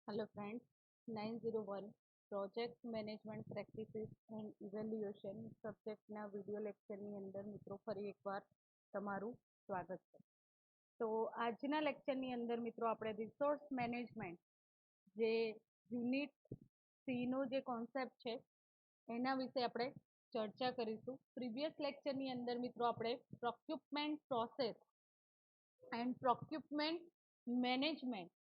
Hello friends, 901 project management practices and evaluation સબ્જેક્ટના video લેક્ચરની અંદર મિત્રો ફરી એકવાર તમારું સ્વાગત છે. તો આજના લેક્ચરની અંદર મિત્રો આપણે રિસોર્સ મેનેજમેન્ટ જે યુનિટ સીનો જે કોન્સેપ્ટ છે એના વિશે આપણે ચર્ચા કરીશું. પ્રીવિયસ લેક્ચરની અંદર મિત્રો આપણે પ્રોક્યુપમેન્ટ પ્રોસેસ એન્ડ પ્રોક્યુપમેન્ટ મેનેજમેન્ટ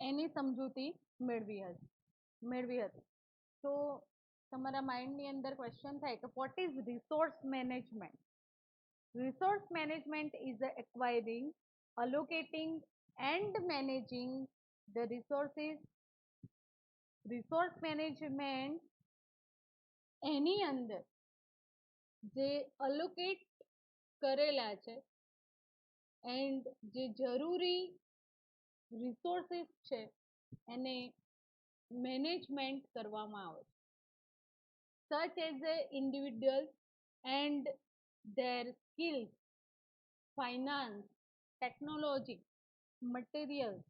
એની સમજૂતી મેળવી હતી. તો તમારા માઇન્ડની અંદર ક્વેશ્ચન થાય કે what is resource management? Resource management is acquiring, allocating and managing the resources. Resource management એની અંદર જે અલોકેટ કરેલા છે એન્ડ જે જરૂરી રિસોર્સિસ છે એને મેનેજમેન્ટ કરવામાં આવે છે. Such as a individual and their skills, finance, technology, materials,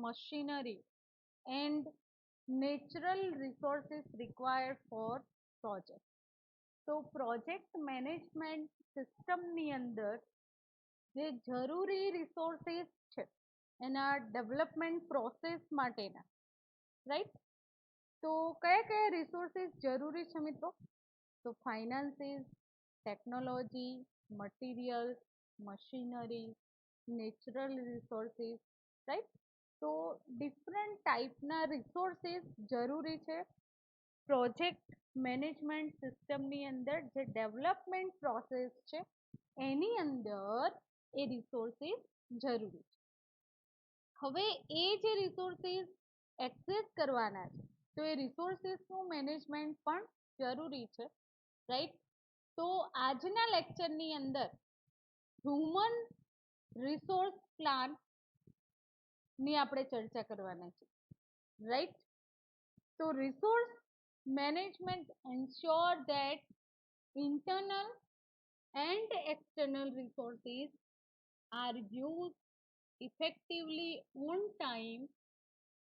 machinery and natural resources required for project. તો પ્રોજેક્ટ મેનેજમેન્ટ સિસ્ટમની અંદર જે જરૂરી રિસોર્સિસ છે એના ડેવલપમેન્ટ પ્રોસેસ માટેના, રાઈટ? તો કયા કયા રિસોર્સિસ જરૂરી છે મિત્રો? તો finances, technology, materials, machinery, natural resources, right? તો ડિફરન્ટ ટાઈપના રિસોર્સિસ જરૂરી છે પ્રોજેક્ટ મેનેજમેન્ટ સિસ્ટમની અંદર જે ડેવલપમેન્ટ પ્રોસેસ છે એની અંદર એ રિસોર્સિસ જરૂરી છે. હવે એ જે રિસોર્સિસ એક્સેસ કરવાના છે તો એ રિસોર્સિસનું મેનેજમેન્ટ પણ જરૂરી છે, રાઈટ? તો આજના લેક્ચરની અંદર હ્યુમન રિસોર્સ પ્લાન ની આપણે ચર્ચા કરવાના છે, રાઈટ? તો resource management ensure that internal and external resources are used effectively on time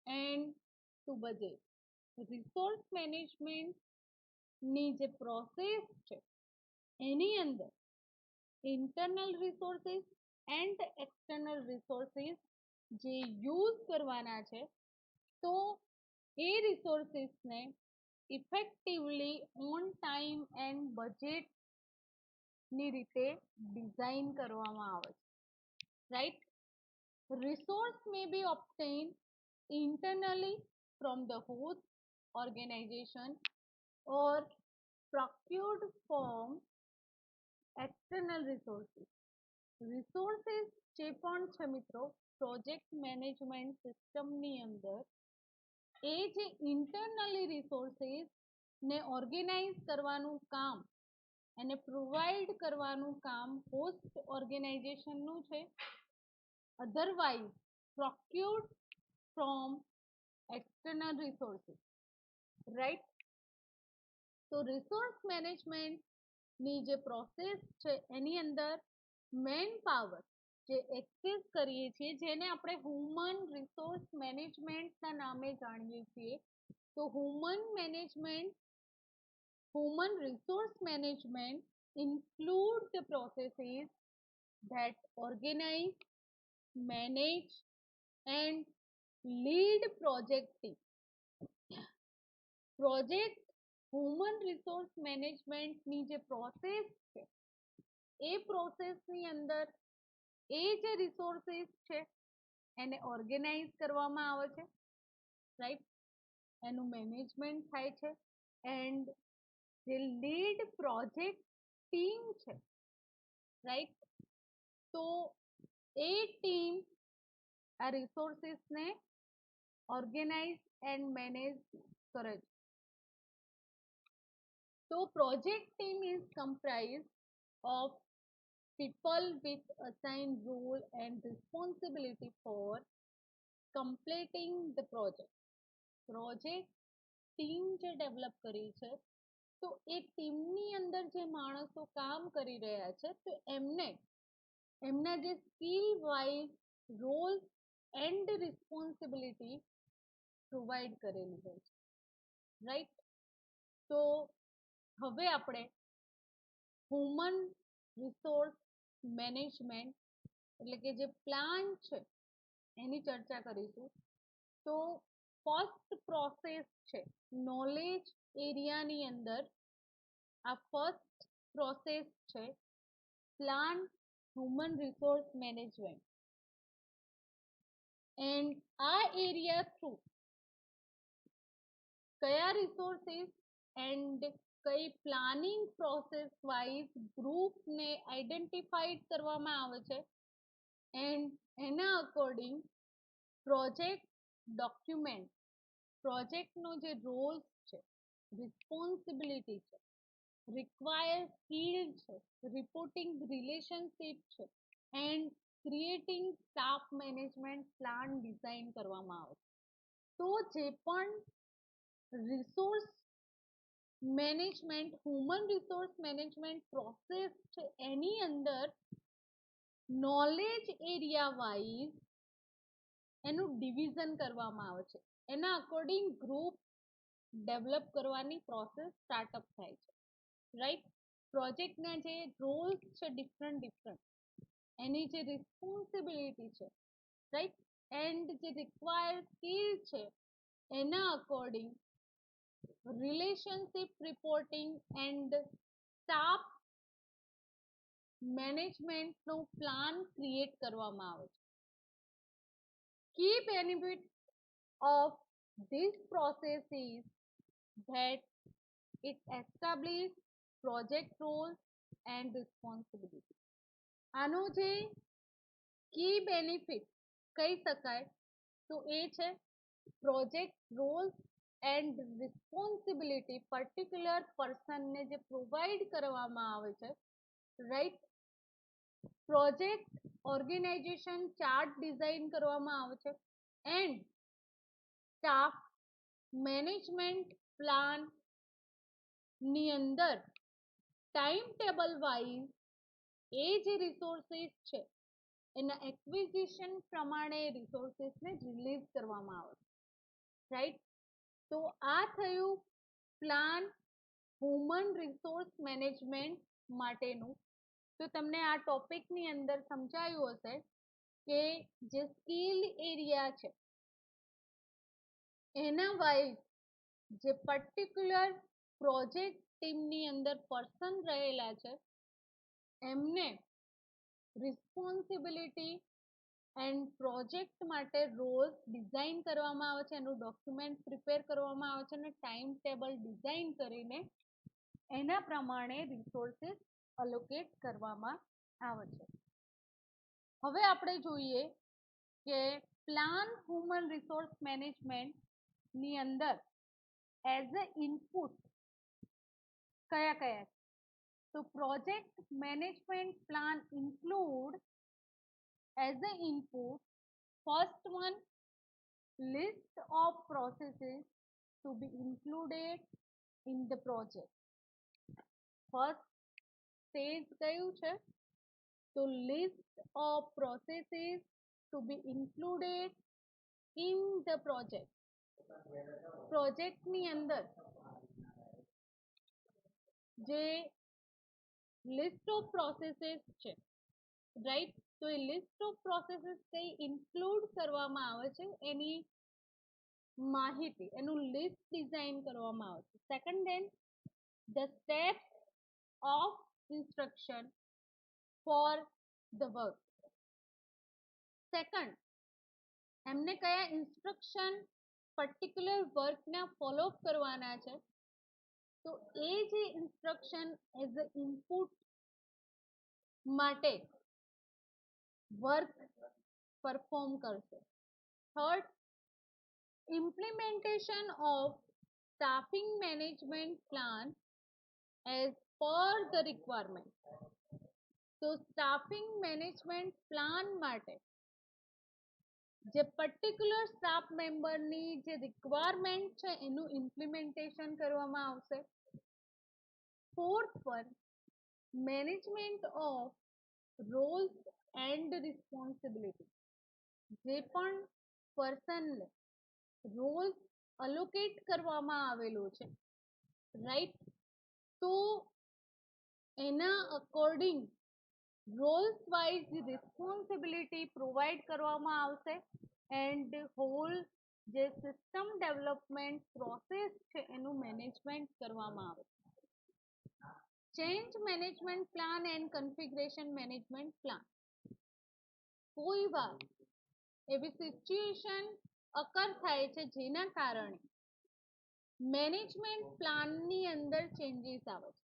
and to budget. Resource management ની જે પ્રોસેસ છે એની અંદર internal resources and external resources જે યુઝ કરવાના છે તો એ રિસોર્સિસને ઇફેક્ટિવલી ઓન ટાઈમ એન્ડ બજેટની રીતે ડિઝાઇન કરવામાં આવે છે, right? Resource may be obtained internally from the host organization or procured from external resources. Resources જે પણ છે મિત્રો પ્રોજેક્ટ મેનેજમેન્ટ સિસ્ટમની અંદર એ જે ઇન્ટરનલી રિસોર્સિસ ને ઓર્ગેનાઇઝ કરવાનું કામ એને પ્રોવાઈડ કરવાનું કામ હોસ્ટ ઓર્ગેનાઇઝેશનનું છે, otherwise procured from external resources, right? તો રિસોર્સ મેનેજમેન્ટની જે પ્રોસેસ છે એની અંદર મેન પાવર જે એક્સેસ કરીએ છીએ જેને આપણે હ્યુમન રિસોર્સ મેનેજમેન્ટના નામે જાણીએ છીએ. તો human resource management include the processes that organize, manage and lead project team. Project human resource મેનેજમેન્ટની જે પ્રોસેસ છે એ પ્રોસેસની અંદર એ જે રિસોર્સિસ છે એને ઓર્ગેનાઇઝ કરવામાં આવે છે, રાઈટ? એનું મેનેજમેન્ટ થાય છે એન્ડ જે લીડ પ્રોજેક્ટ ટીમ છે, રાઈટ? તો એ ટીમ આ રિસોર્સિસને ઓર્ગેનાઇઝ એન્ડ મેનેજ કરે છે. તો project team is comprise of people with assigned role and responsibility for completing the project. Project team જે ડેવલપ કરી છે તો એ ટીમની અંદર જે માણસો કામ કરી રહ્યા છે તો એમને એમના જે skill wise Rolls and responsibility provide કરેલી હોય છે, રાઈટ. તો હવે આપણે હ્યુમન રિસોર્સ મેનેજમેન્ટ એટલે કે જે પ્લાન છે એની ચર્ચા કરીશું. તો ફર્સ્ટ પ્રોસેસ છે નોલેજ એરિયાની અંદર, આ ફર્સ્ટ પ્રોસેસ છે plan human resource management. And આ એરિયા થ્રુ કયા રિસોર્સિસ એન્ડ કઈ પ્લાનિંગ પ્રોસેસ વાઇઝ ગ્રુપને આઈડેન્ટિફાઈડ કરવામાં આવે છે એન્ડ એના અકોર્ડિંગ પ્રોજેક્ટ ડોક્યુમેન્ટ, પ્રોજેક્ટનો જે રોલ્સ છે, રિસ્પોન્સિબિલિટી છે, રિક્વાયર સ્કિલ છે, રિપોર્ટિંગ રિલેશનશિપ છે and creating staff management plan design કરવામાં આવે છે. તો જે પણ resource management, human resource management process છે એની અંદર નોલેજ એરિયા વાઇઝ એનું ડિવિઝન કરવામાં આવે છે. એના અકોર્ડિંગ ગ્રુપ ડેવલપ કરવાની પ્રોસેસ સ્ટાર્ટઅપ થાય છે, રાઈટ. પ્રોજેક્ટના જે રોલ્સ છે ડિફરન્ટ એની જે રિસ્પોન્સિબિલિટી છે, રાઈટ, એન્ડ જે રિક્વાયર સ્કિલ છે એના according relationship reporting and staff મેનેજમેન્ટનો પ્લાન ક્રિએટ કરવામાં આવે છે. Key benefit of this process is that it establishes project roles and responsibility. આનો જે કી બેનિફિટ કહી શકાય તો એ છે project roles and responsibility particular પર્સનને જે પ્રોવાઈડ કરવામાં આવે છે, right. Project organization chart design કરવામાં આવે છે એન્ડ સ્ટાફ મેનેજમેન્ટ પ્લાન ની અંદર ટાઈમ ટેબલ વાઇઝ એ જે રિસોર્સિસ છે એના એક્વિઝિશન પ્રમાણે રિસોર્સિસને રિલીઝ કરવામાં આવે છે, રાઈટ. તો આ થયું પ્લાન હ્યુમન રિસોર્સ મેનેજમેન્ટ માટેનું. તો તમને આ ટોપિકની અંદર સમજાયું હશે કે જે સ્કિલ એરિયા છે એના વાઇઝ જે પર્ટિક્યુલર પ્રોજેક્ટ ટીમની અંદર પર્સન રહેલા છે એમને રિસ્પોન્સિબિલિટી એન્ડ પ્રોજેક્ટ માટે રોલ્સ ડિઝાઇન કરવામાં આવે છે, એનું ડોક્યુમેન્ટ પ્રિપેર કરવામાં આવે છે અને ટાઈમ ટેબલ ડિઝાઇન કરીને એના પ્રમાણે રિસોર્સિસ અલોકેટ કરવામાં આવે છે. હવે આપણે જોઈએ કે પ્લાન હ્યુમન રિસોર્સ મેનેજમેન્ટ ની અંદર એઝ અ ઇનપુટ કયા કયા છે. તો project management plan include as a input first one list of processes to be included in the project. First stage કયું છે તો list of processes to be included in the project. પ્રોજેક્ટની અંદર જે લિસ્ટ ઓફ પ્રોસેસીસ છે, right. તો એ list of processes કઈ include કરવામાં આવે છે એની માહિતી, એનું લિસ્ટ ડિઝાઇન કરવામાં આવે છે. Second then the steps of instruction for the work. Second એમને કયા ઇન્સ્ટ્રક્શન પર્ટિક્યુલર વર્કના ફોલો કરવાના છે તો એ જે ઇન્સ્ટ્રક્શન એઝ અ ઇનપુટ માટે વર્ક પરફોર્મ કરશે. Third implementation of staffing management plan as per the requirement. તો સ્ટાફિંગ મેનેજમેન્ટ પ્લાન માટે જે પર્ટિક્યુલર સ્ટાફ મેમ્બરની જે રિક્વાયરમેન્ટ છે એનું ઇમ્પ્લિમેન્ટેશન કરવામાં આવશે. Fourth one management of Rolls and responsibility. જે પણ પર્સનને રોલ્સ અલોકેટ કરવામાં આવેલો છે, રાઈટ, તો એના according Rolls wise responsibility provide કરવામાં આવશે એન્ડ હોલ જે સિસ્ટમ ડેવલપમેન્ટ પ્રોસેસ છે એનું મેનેજમેન્ટ કરવામાં આવે. Change management plan and configuration management plan. કોઈ વાર એવી સિચ્યુએશન અકર થાય છે જેના કારણે મેનેજમેન્ટ પ્લાનની અંદર ચેન્જીસ આવે છે.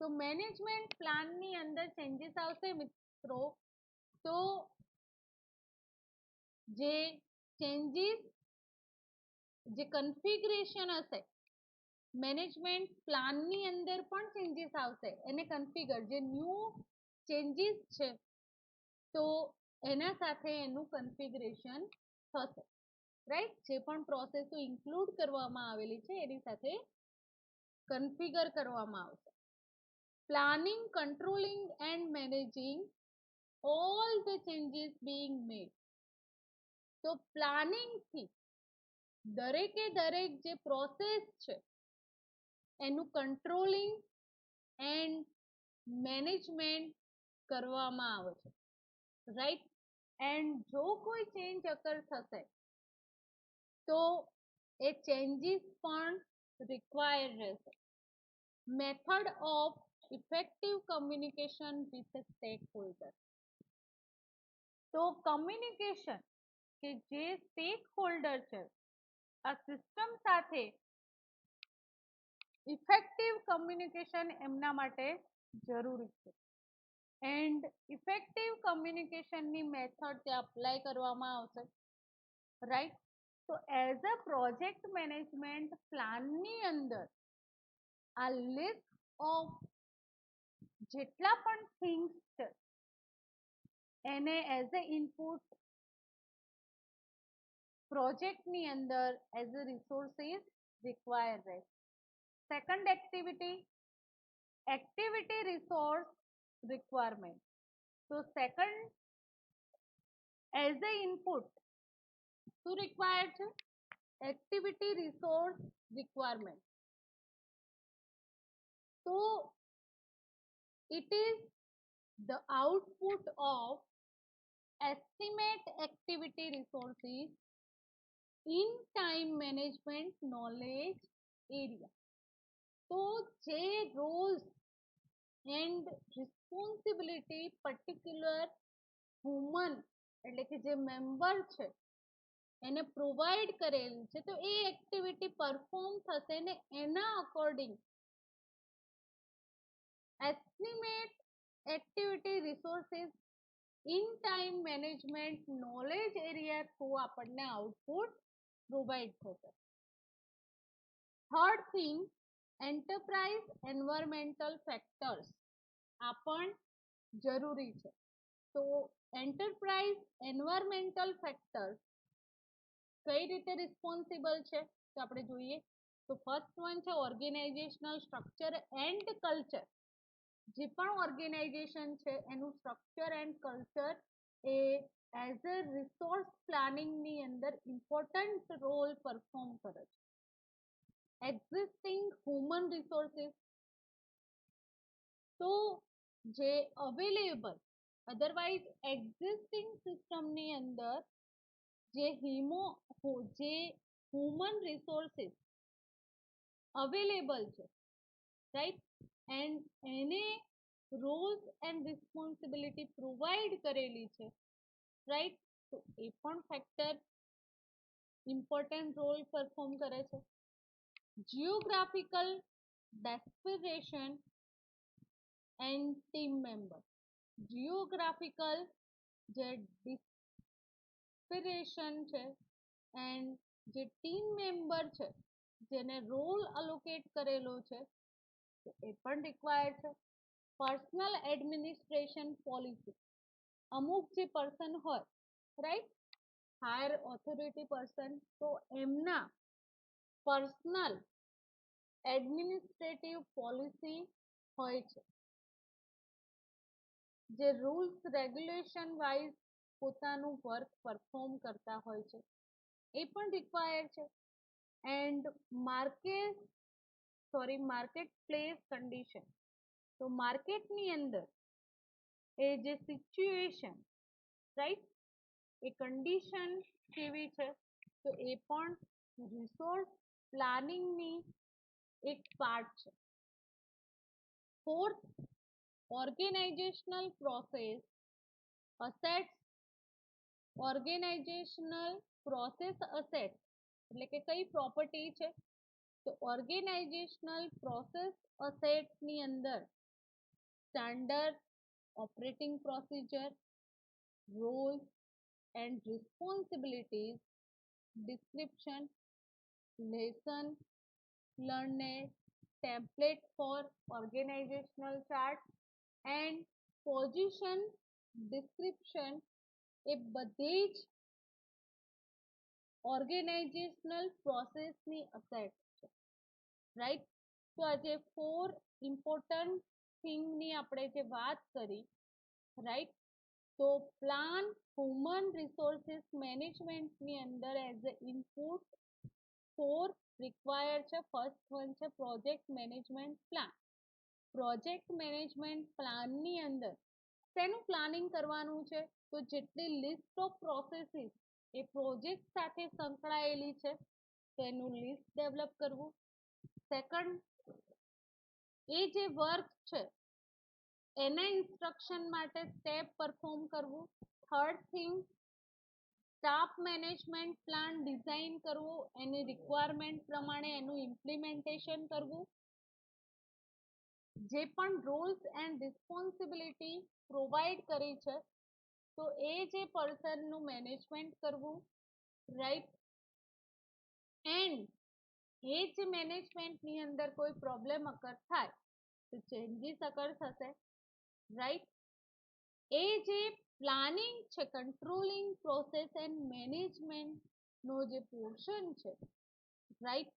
તો મેનેજમેન્ટ પ્લાનની અંદર ચેન્જીસ આવશે મિત્રો, તો જે ચેન્જીસ, જે કન્ફિગરેશન હશે મેનેજમેન્ટ પ્લાનની અંદર પણ ચેન્જીસ આવશે, એને કન્ફિગર જે ન્યૂ ચેન્જીસ છે તો એના સાથે એનું કન્ફિગરેશન થશે, રાઈટ. જે પણ પ્રોસેસો ઇન્ક્લુડ કરવામાં આવેલી છે એની સાથે કન્ફિગર કરવામાં આવશે. Planning, controlling and managing all the changes being made. તો પ્લાનિંગ થી દરેકે દરેક જે પ્રોસેસ છે એનું કંટ્રોલિંગ એન્ડ મેનેજમેન્ટ કરવામાં આવે છે, રાઈટ. એન્ડ જો કોઈ ચેન્જ અકર થશે તો એ ચેન્જીસ પણ રિક્વાયર્ડ રહેશે. Method of effective communication with stack holder. તો કમ્યુનિકેશન કે જે સ્ટેક હોલ્ડર છે આ સિસ્ટમ સાથે ઇફેક્ટિવ કમ્યુનિકેશન એમના માટે જરૂરી છે એન્ડ ઇફેક્ટિવ કમ્યુનિકેશનની મેથડ ત્યાં અપ્લાય કરવામાં આવશે, રાઈટ. તો એઝ અ પ્રોજેક્ટ મેનેજમેન્ટ પ્લાનની અંદર આ લિસ્ટ ઓફ જેટલા પણ થિંગ્સ છે એને એઝ અ ઇનપુટ પ્રોજેક્ટની અંદર એઝ અ રિસોર્સિસ રિક્વાયર રહેશે. Second activity, activity resource requirement. તો સેકન્ડ એઝ અ ઇનપુટ શું રિક્વાયર છે? Activity resource requirement. તો it is the output of estimate activity resources in time management knowledge area. તો જે roles and responsibility particular human એટલે કે જે member છે એને પ્રોવાઈડ કરેલી છે તો એ એક્ટિવિટી પરફોર્મ થશે ને એના according estimate activity resources in time management knowledge area through આપણને આઉટપુટ પ્રોવાઈડ થશે. Third thing, enterprise environmental factors. આ પણ જરૂરી છે. તો એન્ટરપ્રાઇઝ એન્વાયરમેન્ટલ ફેક્ટર્સ કઈ રીતે રિસ્પોન્સિબલ છે તો આપણે જોઈએ. તો ફર્સ્ટ વન છે ઓર્ગેનાઇઝેશનલ સ્ટ્રક્ચર એન્ડ કલ્ચર. જે પણ ઓર્ગેનાઇઝેશન છે એનું સ્ટ્રક્ચર એન્ડ કલ્ચર એ એઝ અ રિસોર્સ પ્લાનિંગની અંદર ઇમ્પોર્ટન્ટ રોલ પરફોર્મ કરે છે. Existing human resources. તો જે અવેલેબલ અધરવાઇઝ એક્ઝિસ્ટિંગ સિસ્ટમની અંદર જે હ્યુમન રિસોર્સિસ અવેલેબલ છે, રાઈટ, એન્ડ એને રોલ્સ એન્ડ રિસ્પોન્સિબિલિટી પ્રોવાઈડ કરેલી છે, રાઈટ. તો એ પણ ફેક્ટર ઇમ્પોર્ટન્ટ રોલ પરફોર્મ કરે છે. Geographical dispersion and team member. Geographical જે ડિસ્પિરેશન છે એન્ડ જે ટીમ મેમ્બર છે જેને રોલ અલોકેટ કરેલો છે તો એ પણ રિક્વાયર્ડ છે. Personal administration policy. અમુક જે પર્સન હોય, રાઈટ, હાયર ઓથોરિટી પર્સન, તો એમના પર્સનલ એડમિનિસ્ટ્રેટિવ પોલિસી હોય છે જે રૂલ્સ રેગ્યુલેશન વાઇઝ પોતાનું વર્ક પરફોર્મ કરતા હોય છે એ પણ રિક્વાયર્ડ છે. એન્ડ માર્કેટ પ્લેસ કન્ડિશન, તો માર્કેટની અંદર એ જે સિચ્યુએશન, રાઈટ, એ કન્ડિશન કેવી છે, તો એ પણ રિસોર્સ પ્લાનિંગની એક પાર્ટ છે. Fourth, organisational process assets. Organisational process asset એટલે કે કઈ પ્રોપર્ટી છે, તો ઓર્ગેનાઇઝેશનલ પ્રોસેસ અસેટની અંદર standard operating procedure, roles and responsibilities, description, lesson learned, template for organizational chart and position description, એ બધી જ ઓર્ગેનાઇઝેશનલ પ્રોસેસની અસેટ છે, રાઈટ. તો આજે 4 ઇમ્પોર્ટન્ટ થિંગની આપણે જે વાત કરી, રાઈટ, તો પ્લાન હ્યુમન રિસોર્સિસ મેનેજમેન્ટની અંદર એઝ અ ઇનપુટ 4 રિક્વાયર્ડ છે. ફર્સ્ટ વન છે project management plan. Project management પ્લાનની અંદર શેનું પ્લાનિંગ કરવાનું છે, તો જેટલી list of processes A project સાથે સંકળાયેલી છે તેનું લિસ્ટ ડેવલપ કરવું. સેકન્ડ, એ જે વર્ક છે એના ઇન્સ્ટ્રક્શન માટે સ્ટેપ પરફોર્મ કરવું. Third thing, staff management plan design કરવું, એની રિક્વાયરમેન્ટ પ્રમાણે એનું ઇમ્પ્લિમેન્ટેશન કરવું. જે પણ રોલ્સ એન્ડ રિસ્પોન્સિબિલિટી પ્રોવાઈડ કરી છે તો એ જે પર્સનનું મેનેજમેન્ટ કરવું, રાઈટ. એન્ડ એ જ મેનેજમેન્ટની અંદર કોઈ પ્રોબ્લેમ અકર થાય તો ચેન્જીસ અકર થશે, રાઈટ. એ જે પ્લાનિંગ છે, કંટ્રોલિંગ પ્રોસેસ એન્ડ મેનેજમેન્ટનો જે પોર્શન છે, રાઈટ,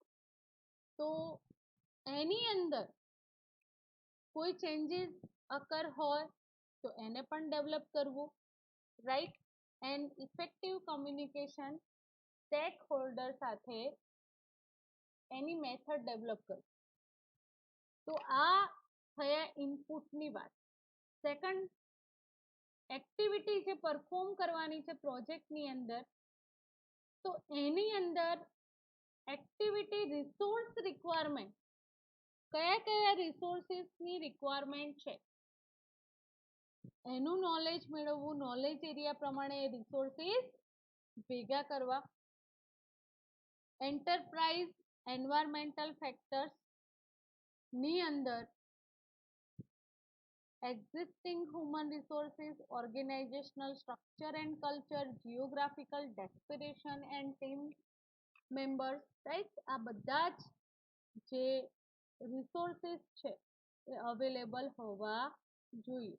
તો એની અંદર કોઈ ચેન્જીસ અકર હોય તો એને પણ ડેવલપ કરવું, right. And effective communication stack holder સાથે એની મેથડ ડેવલપ કરવી. તો આ થયા ઇનપુટની વાત. સેકન્ડ, એક્ટિવિટી જે પરફોર્મ કરવાની છે પ્રોજેક્ટની અંદર, તો એની અંદર એક્ટિવિટી રિસોર્સ રિક્વાયરમેન્ટ, કયા કયા રિસોર્સિસની રિક્વાયરમેન્ટ છે એનું નોલેજ મેળવવું. નોલેજ એરિયા પ્રમાણે એ રિસોર્સિસ ભેગા કરવા. એન્ટરપ્રાઇઝ એન્વાયરમેન્ટલ ફેક્ટર્સ ની અંદર existing human resources, organizational structure and culture, geographical desperation and team members, right, આ બધા જ જે રિસોર્સિસ છે એ અવેલેબલ હોવા જોઈએ.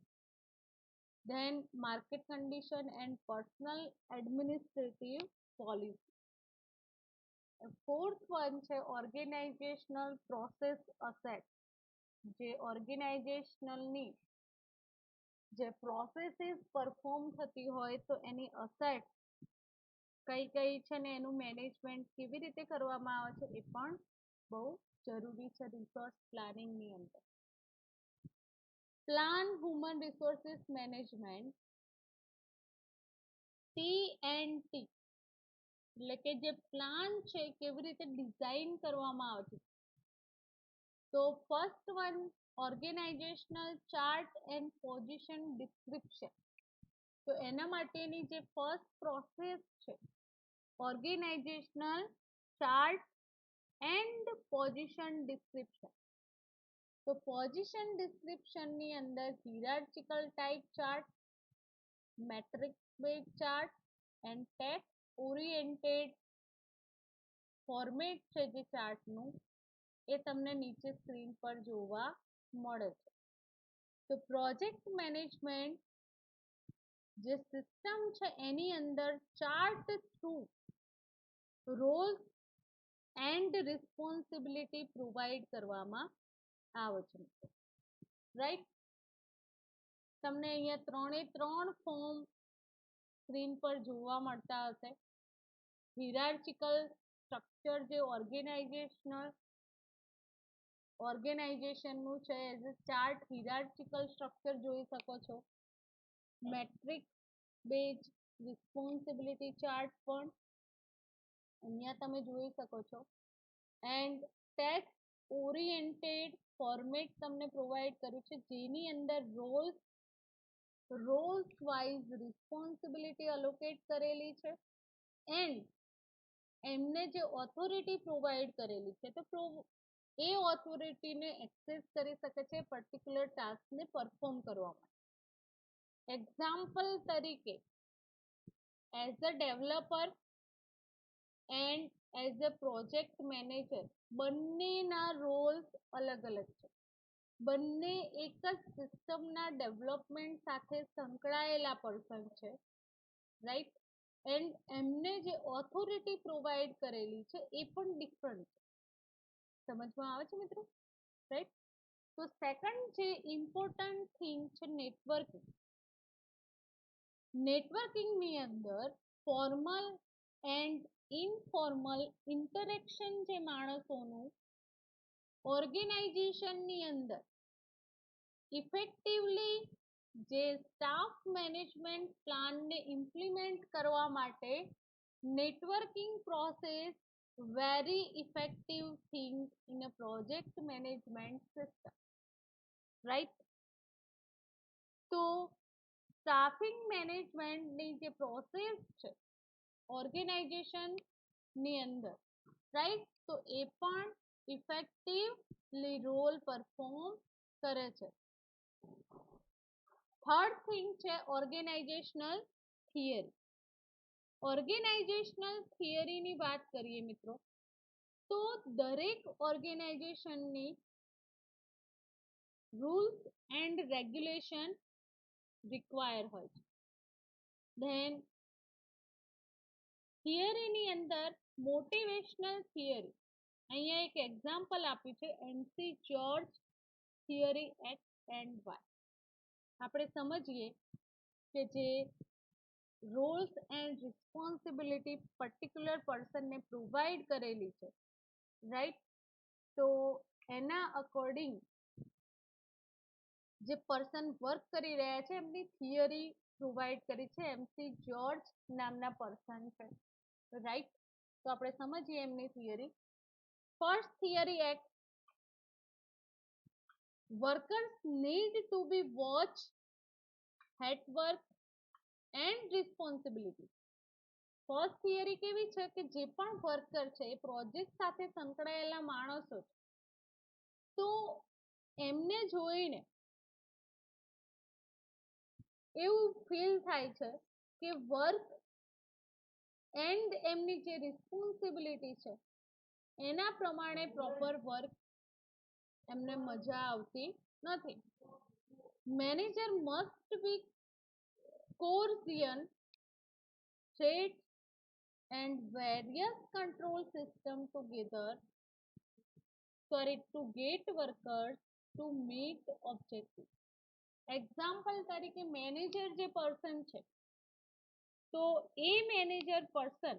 Then market condition and personal administrative policy. Fourth one છે ઓર્ગેનાઇઝેશનલ પ્રોસેસ અસેટ. જે ઓર્ગેનાઇઝેશનલની જે પ્રોસેસીસ પરફોર્મ થતી હોય તો એની અસેટ કઈ કઈ છે ને એનું મેનેજમેન્ટ કેવી રીતે કરવામાં આવે છે એ પણ બહુ જરૂરી છે રિસોર્સ પ્લાનિંગની અંદર. Plan human resources management T&T એટલે કે જે પ્લાન છે કેવી રીતે ડિઝાઇન કરવામાં આવે છે, તો first one organisational chart and position description. તો એના માટેની જે ફર્સ્ટ પ્રોસેસ છે organisational chart and position description. તો પોઝિશન ડિસ્ક્રિપ્શનની અંદર hierarchical type chart, matrix base chart and text oriented format છે જે ચાર્ટનું એ તમને નીચે સ્ક્રીન પર જોવા મળે છે. તો પ્રોજેક્ટ મેનેજમેન્ટ જે સિસ્ટમ છે એની અંદર chart through Rolls and responsibility provide કરવામાં આવે છે, રાઈટ. તમને અહીંયા 3 ફોર્મ સ્ક્રીન પર જોવા મળતા હશે. હિરાર્ચિકલ સ્ટ્રક્ચર જે ઓર્ગેનાઇઝેશનનું છે as a chart hierarchical structure જોઈ શકો છો. મેટ્રિક્સ બેઝ રિસ્પોન્સિબિલિટી ચાર્ટ પણ અહીંયા તમે જોઈ શકો છો. એન્ડ ટેક્સ્ટ ઓરિએન્ટેડ ફોર્મેટ તમને પ્રોવાઈડ કર્યું છે જેની અંદર રોલ્સ વાઇઝ રિસ્પોન્સિબિલિટી અલોકેટ કરેલી છે. એન્ડ એમને જે ઓથોરિટી પ્રોવાઈડ કરેલી છે તો એ ઓથોરિટીને એક્સેસ કરી શકે છે પર્ટિક્યુલર ટાસ્કને પરફોર્મ કરવા માટે. એક્ઝામ્પલ તરીકે as a developer and as a project manager બંનેના રોલ્સ અલગ અલગ છે. બંને એક જ સિસ્ટમના ડેવલપમેન્ટ સાથે સંકળાયેલા પર્સન છે, રાઈટ. એન્ડ એમને જે ઓથોરિટી પ્રોવાઈડ કરેલી છે એ પણ ડિફરન્ટ છે. સમજમાં આવે છે મિત્રો, રાઈટ. તો સેકન્ડ જે ઇમ્પોર્ટન્ટ થિંગ છે નેટવર્કિંગની અંદર ફોર્મલ એન્ડ ઇનફોર્મલ ઇન્ટરેક્શન જે માણસોનું ઓર્ગેનાઇઝેશનની અંદર ઇફેક્ટિવલી જે સ્ટાફ મેનેજમેન્ટ પ્લાનને ઇમ્પ્લિમેન્ટ કરવા માટે networking process very effective thing in a project management system, right. તો સ્ટાફિંગ મેનેજમેન્ટની જે પ્રોસેસ છે ઓર્ગેનાઇઝેશનની અંદર, રાઈટ, તો એ પણ ઇફેક્ટિવલી રોલ પરફોર્મ કરે છે. થર્ડ થિંગ છે ઓર્ગેનાઇઝેશનલ થિયરી. ઓર્ગેનાઇઝેશનલ થિયરીની વાત કરીએ મિત્રો તો દરેક ઓર્ગેનાઇઝેશનની રૂલ્સ એન્ડ રેગ્યુલેશન રિક્વાયર હોય છે. ધેન થિયરીની અંદર મોટિવેશનલ થિયરી, અહીંયા એક એક્ઝામ્પલ આપ્યું છે એમસી જ્યોર્જ થિયરી એક્સ એન્ડ વાય. આપણે સમજીએ કે જે રોલ્સ એન્ડ રિસ્પોન્સિબિલિટી પર્ટિક્યુલર પર્સનને પ્રોવાઈડ કરેલી છે, રાઈટ. તો એના અકોર્ડિંગ જે પર્સન વર્ક કરી રહ્યા છે એમની થિયરી પ્રોવાઈડ કરી છે એમસી જ્યોર્જ નામના પર્સન છે, રાઈટ. તો આપણે સમજીએ એમની theory. First theory act, workers need to be watched at work and responsibility. First theory કેવી છે કે જે પણ વર્કર છે એ પ્રોજેક્ટ સાથે સંકળાયેલા માણસો છે તો એમને જોઈને એવું ફીલ થાય છે કે વર્ક એન્ડ એમની જે રિસ્પોન્સિબિલિટી છે એના પ્રમાણે પ્રોપર વર્ક એમને મજા આવતી નથી. Manager must be coercion, threats and various control system together to get workers to meet objectives. Example તરીકે મેનેજર જે પર્સન છે તો એ મેનેજર પર્સન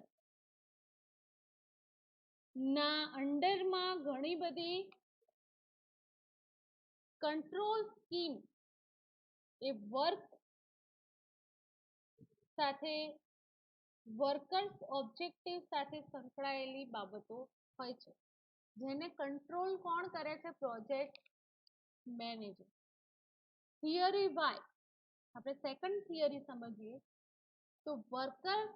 ના અંડરમાં ઘણી બધી કંટ્રોલ સ્કીમ એ વર્ક સાથે વર્કર્સ ઓબ્જેક્ટિવ સાથે સંકળાયેલી બાબતો હોય છે જેને કંટ્રોલ કોણ કરે છે? Project manager. થિયરી વાય, આપણે સેકન્ડ થિયરી સમજીએ તો workers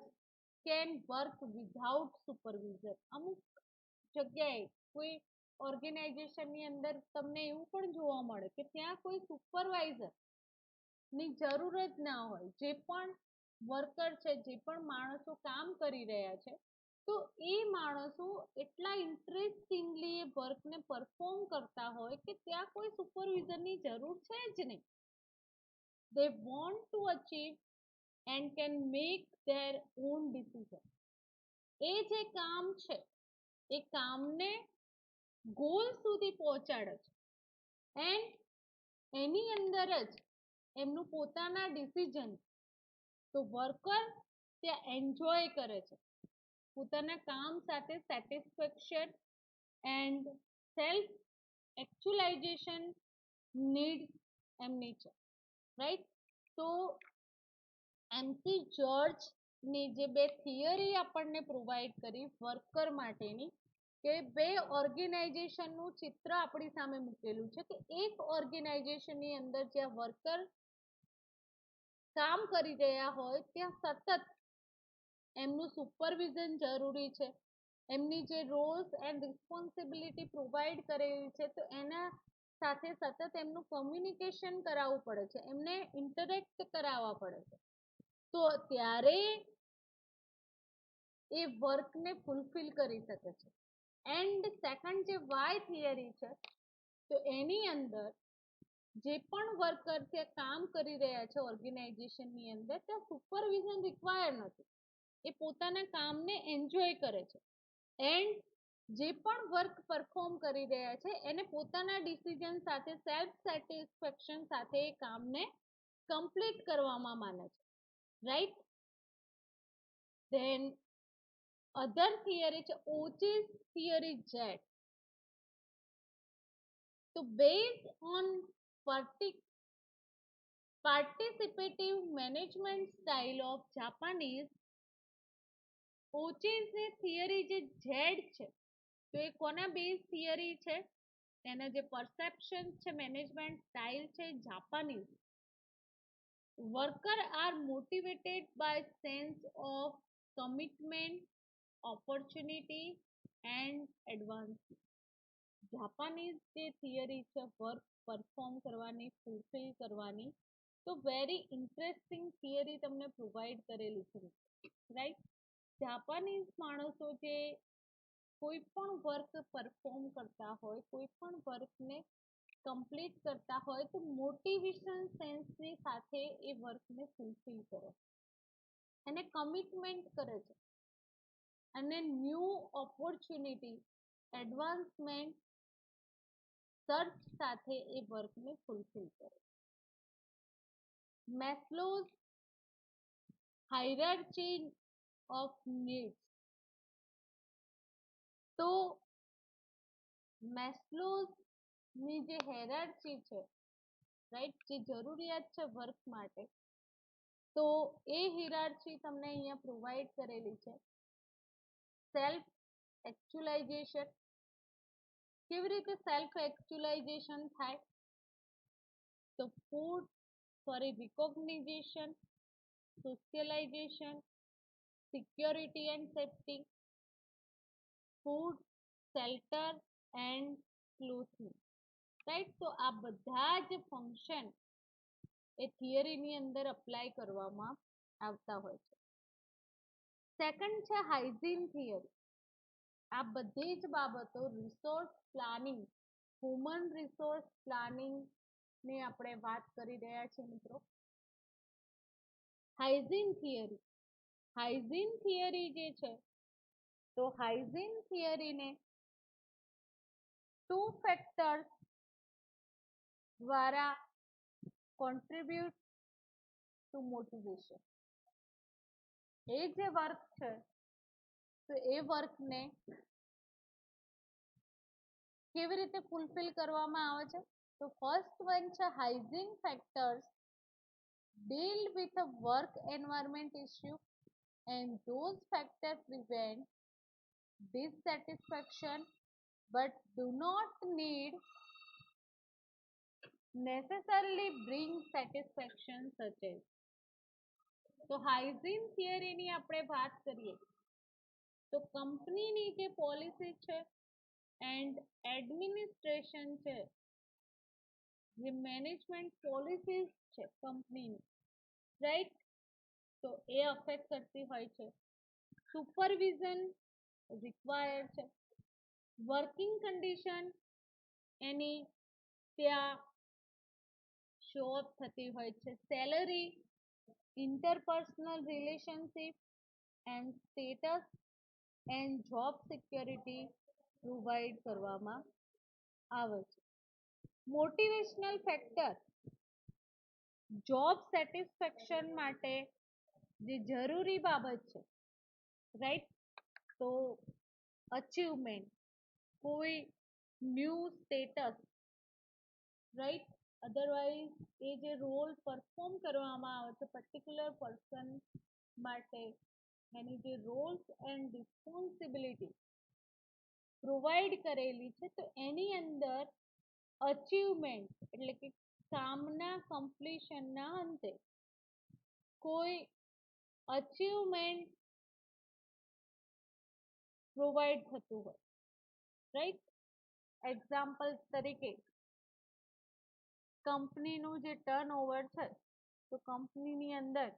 can work without supervision. અમુક જગ્યાએ કોઈ ઓર્ગેનાઇઝેશનની અંદર તમને એવું પણ જોવા મળે કે ત્યાં કોઈ સુપરવાઇઝર ની જરૂર જ ના હોય. જે પણ વર્કર છે, જે પણ માણસો કામ કરી રહ્યા છે તો એ માણસો એટલા ઇન્ટરેસ્ટિંગલી એ વર્કને પરફોર્મ કરતા હોય કે ત્યાં કોઈ સુપરવિઝનની જરૂર છે જ નહીં. they want to achieve and can make their own decision. એ જે કામ છે એ કામને ગોલ સુધી પહોંચાડે છે એન્ડ એની અંદર જ એમનું પોતાના ડિસિઝન. તો વર્કર ત્યાં એન્જોય કરે છે, પોતાના કામ સાથે સેટિસ્ફેક્શન એન્ડ સેલ્ફ એક્ચ્યુલાઇઝેશન નીડ એમની છે, રાઈટ. તો એમસી જોર્જ ની જે બે થિયરી આપણને પ્રોવાઈડ કરી વર્કર માટેની, કે બે ઓર્ગેનાઇઝેશનનું ચિત્ર આપણી સામે મૂકેલું છે કે એક ઓર્ગેનાઇઝેશનની અંદર જ્યાં વર્કર કામ કરી રહ્યા હોય ત્યાં સતત એમનું સુપરવિઝન જરૂરી છે, એમની જે રોલ્સ એન્ડ રિસ્પોન્સિબિલિટી પ્રોવાઈડ કરેલી છે તો એના સાથે સતત એમનું કમ્યુનિકેશન કરાવવું પડે છે, એમને ઇન્ટરેક્ટ કરાવવા પડે છે, તો ત્યારે એ વર્કને ફૂલફિલ કરી શકે છે. એન્ડ સેકન્ડ જે વાય થિયરી છે, તો એની અંદર જે પણ વર્કર છે કામ કરી રહ્યા છે ઓર્ગેનાઇઝેશનની અંદર, ત્યાં સુપરવિઝન રિક્વાયર નથી, એ પોતાના કામને એન્જોય કરે છે. એન્ડ જે પણ વર્ક પરફોર્મ કરી રહ્યા છે એને પોતાના ડિસિઝન સાથે સેલ્ફ સેટિસ્ફેક્શન સાથે એ કામને કમ્પ્લીટ કરવામાં માને છે, રાઈટ. ધેન અધર થિયરી છે ઓચિસ થિયરી જેટ. તો based on participative management style of Japanese, ઓચિસની થિયરી જે જેડ છે, તો એ કોના બેઝ થિયરી છે, એના જે પરસેપ્શન છે મેનેજમેન્ટ સ્ટાઇલ છે Japanese. Worker are motivated by sense of commitment, opportunity and advancement. Japanese જે થિયરી છે વર્ક પરફોર્મ કરવાની, ફૂલફિલ કરવાની, તો વેરી ઇન્ટરેસ્ટિંગ થિયરી તમને પ્રોવાઈડ કરેલી છે, રાઈટ. જાપાનીઝ માણસો જે કોઈ પણ વર્ક પરફોર્મ કરતા હોય, કોઈ પણ વર્કને કમ્પ્લીટ કરતા હોય તો મોટિવેશન સેન્સની સાથે એ વર્કને ફૂલફિલ કરે, એને કમિટમેન્ટ કરે છે અને ન્યૂ ઓપોર્ચ્યુનિટી, એડવાન્સમેન્ટ સર્ચ સાથે એ વર્કને ફૂલફિલ કરે. મેસ્લોઝ હાયરાર્ચી ઓફ નીડ્સ. તો મેસ્લોઝની જે હાયરાર્ચી છે, રાઈટ, જે જરૂરિયાત છે વર્ક માટે, તો એ હાયરાર્ચી તમને અહીંયા પ્રોવાઈડ કરેલી છે. સેલ્ફ એક્ચ્યુલાઇઝેશન, કેવી રીતે સેલ્ફ એક્ચ્યુલાઇઝેશન થાય, તો food recognition, socialization, security and safety, food, shelter and clothing, right. તો આ બધા જ ફંક્શન એ થિયરીની અંદર અપ્લાય કરવામાં આવતા હોય છે. સેકન્ડ છે હાઇજીન થિયરી. આ બધી જ બાબતો resource planning, human resource planning ની આપણે વાત કરી રહ્યા છીએ મિત્રો. હાઇજીન થિયરી, હાઇજીન થિયરી જે છે, તો હાઇજીન થિયરીને ટુ ફેક્ટર્સ દ્વારા કોન્ટ્રીબ્યુટ ટુ મોટિવેશન. એ જે વર્ક છે તો એ વર્કને કેવી રીતે ફૂલફિલ કરવામાં આવે છે, તો ફર્સ્ટ વન છે hygiene factors deal with a work environment issue and those factors prevent dissatisfaction but do not need necessarily bring satisfaction such as. તો હાઇજીન થિયરીની આપણે વાત કરીએ તો કંપનીની જે પોલિસી છે એન્ડ એડમિનિસ્ટ્રેશન છે, જે મેનેજમેન્ટ પોલિસીસ છે કંપનીની, રાઈટ, તો એ અફેક્ટ કરતી હોય છે. સુપરવિઝન રિક્વાયર્ડ છે. વર્કિંગ કન્ડિશન એની ત્યાં શો અપ થતી હોય છે. Salary, interpersonal relationship and status and job security provide કરવામાં આવે છે. મોટિવેશનલ ફેક્ટર જોબ સેટિસ્ફેક્શન માટે જે જરૂરી બાબત છે, રાઈટ. તો અચીવમેન્ટ, કોઈ ન્યૂ સ્ટેટસ, રાઈટ. અધરવાઇઝ એ જે રોલ પરફોર્મ કરવામાં આવે છે પર્ટિક્યુલર પર્સન માટે, એની જે રોલ્સ એન્ડ રિસ્પોન્સિબિલિટી પ્રોવાઈડ કરેલી છે, તો એની અંદર અચીવમેન્ટ એટલે કે કામના કમ્પ્લીશનના અંતે કોઈ અચીવમેન્ટ પ્રોવાઈડ થતું હોય, રાઈટ. એક્ઝામ્પલ તરીકે કંપનીનું જે ટર્નઓવર છે, તો કંપનીની અંદર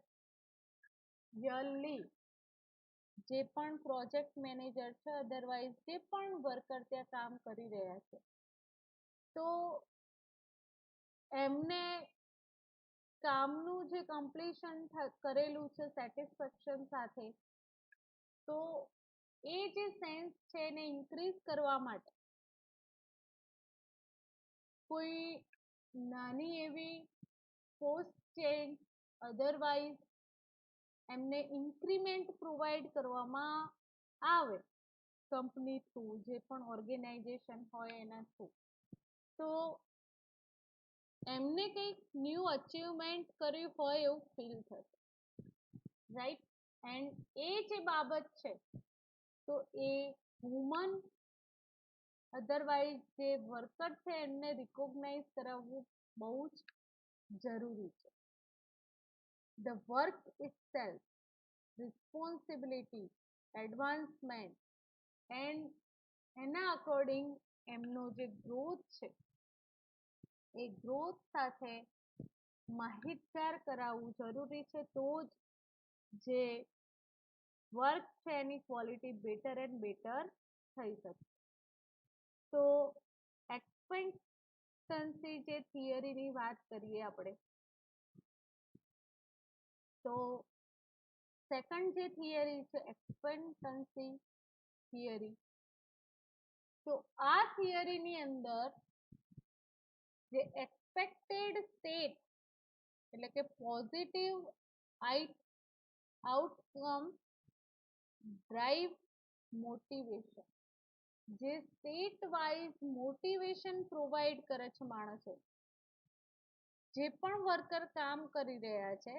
યરલી જે પણ પ્રોજેક્ટ મેનેજર છે, અધરવાઇઝ જે પણ વર્કર ત્યાં કામ કરી રહ્યા છે, તો એમને કામનું જે કમ્પ્લીશન કરેલું છે સેટિસ્ફેક્શન સાથે, તો એ જે સેન્સ છે એને ઇન્ક્રીઝ કરવા માટે કોઈ નાની એવી પોસ્ટ ચેન્જ, અધરવાઇઝ એમને ઇન્ક્રીમેન્ટ પ્રોવાઈડ કરવામાં આવે કંપની થ્રુ, જે પણ ઓર્ગેનાઇઝેશન હોય એના થ્રુ, તો એમને કંઈક ન્યૂ અચીવમેન્ટ કર્યું હોય એવું ફીલ થશે, રાઈટ. એન્ડ એ જે બાબત છે, તો એ હ્યુમન અધરવાઇઝ જે વર્કર છે એમને રિકોગ્નાઇઝ કરાવવું બહુ જ જરૂરી છે. The work itself, responsibility, advancement and એના અકોર્ડિંગ એમનો જે ગ્રોથ છે એ ગ્રોથ સાથે માહિતગાર કરાવવું જરૂરી છે, તો જ જે વર્ક છે એની ક્વોલિટી બેટર એન્ડ બેટર થઈ શકે. તો એક્સપેક્ટન્સી જે થિયરીની વાત કરીએ આપણે, તો સેકન્ડ જે થિયરી છે એક્સપેક્ટન્સી થિયરી, તો આ થિયરીની અંદર જે એક્સપેક્ટેડ સ્ટેટ એટલે કે પોઝિટિવ આઉટકમ ડ્રાઈવ મોટિવેશન, જે સ્ટેટ વાઇઝ મોટિવેશન પ્રોવાઈડ કરે છે માણસો, જે પણ વર્કર કામ કરી રહ્યા છે